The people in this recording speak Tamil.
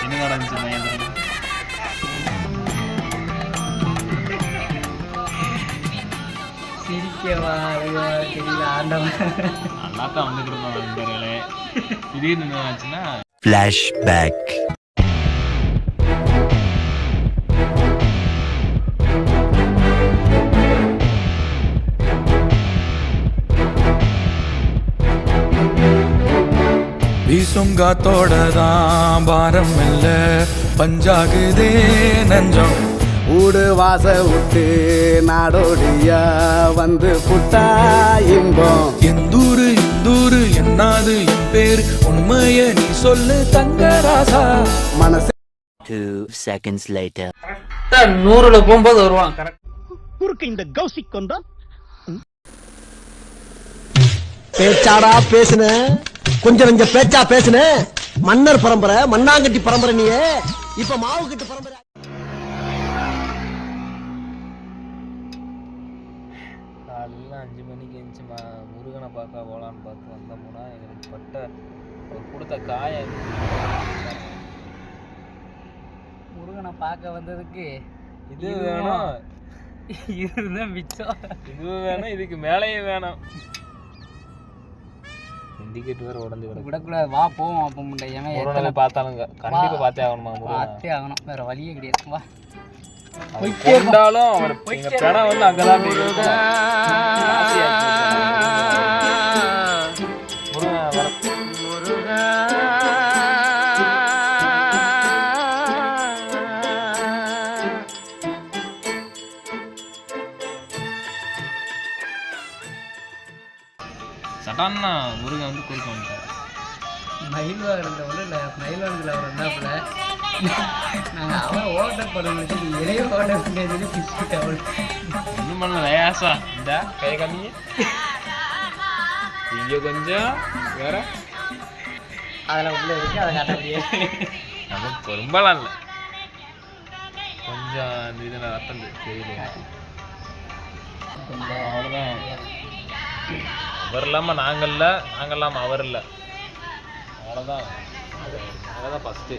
என்ன நடந்துச்சு மகேந்திரன்? சிரிக்கவா தெரியல ஆண்டவன். நல்லா தான் வந்துட்டு இருந்தோம் நண்பர்களே. திடீர்னு என்ன ஆச்சுன்னா ஃப்ளாஷ்பேக். வீசும் காத்தோட தான் பாரம் இல்ல பஞ்சாகுதே நஞ்சம். ஊடு வாச விட்டு நாடோடியா வந்து புட்டா இன்பம். எந்தூரு இந்தூரு என்னாது என் பேர் உண்மைய நீ சொல்லு தங்கராசா. மனசு 2 seconds later. 100ல போகும்போது வருவான். குறுக்கு இந்த கௌசிக் கொண்டா பேச்சாடா பேசுன, கொஞ்சம் கொஞ்சம் பேச்சா பேசுன. மன்னர் பரம்பரை, மண்ணாங்கட்டி பரம்பரை. நீயே இப்ப மாவு கட்டு பரம்பரை. காலையில் 5 மணிக்கு எழுந்துச்சு முருகனை பார்க்க போகலான்னு பார்த்து வந்தோம்னா எங்களுக்கு பட்ட அவர் கொடுத்த காயம். முருகனை பார்க்க வந்ததுக்கு இது வேணும், இதுதான் மிச்சம். இது வேணும், இதுக்கு மேலேயும் வேணும். இண்டிகேட் வேறு உடஞ்சி கிடக்கு. விடக்கூடாது, வா போவோம். அப்போ முண்டை ஏன்னா முருகனை பார்த்தாலுங்க கண்டிப்பாக பார்த்தே ஆகணுமா? முருகன் பார்த்தே ஆகணும், வேற வழியே கிடையாது. வா கொண்டாலும் அவர் எங்க படம் வந்து அங்கதான் சட்டான்னா முருகன் வந்து குறுக்க வந்துட்டார். மயில் வாகனத்தில் இல்லை, மயில் வாகனத்தில் அவர் வந்தாப்புல நாங்கள் அவன் ஓட்ட படம் இளைய ஓட்ட பண்ணி பிடிச்சிட்டு அவள் ஒன்றும் பண்ணல லேசா இந்த கை கம்மி இங்கே கொஞ்சம் வேற அதில் உள்ள இருக்கு, அதை காட்ட முடியாது. நமக்கு ரொம்பலாம் இல்லை, கொஞ்சம் அந்த இதில் ரத்தம் தெரியல. அவ்வளோதான். அவர் இல்லாமல் நாங்கள் இல்லை, நாங்கள் இல்லாமல் அவர் இல்லை. அவ்வளோதான். அதான் ஃபஸ்ட்டு.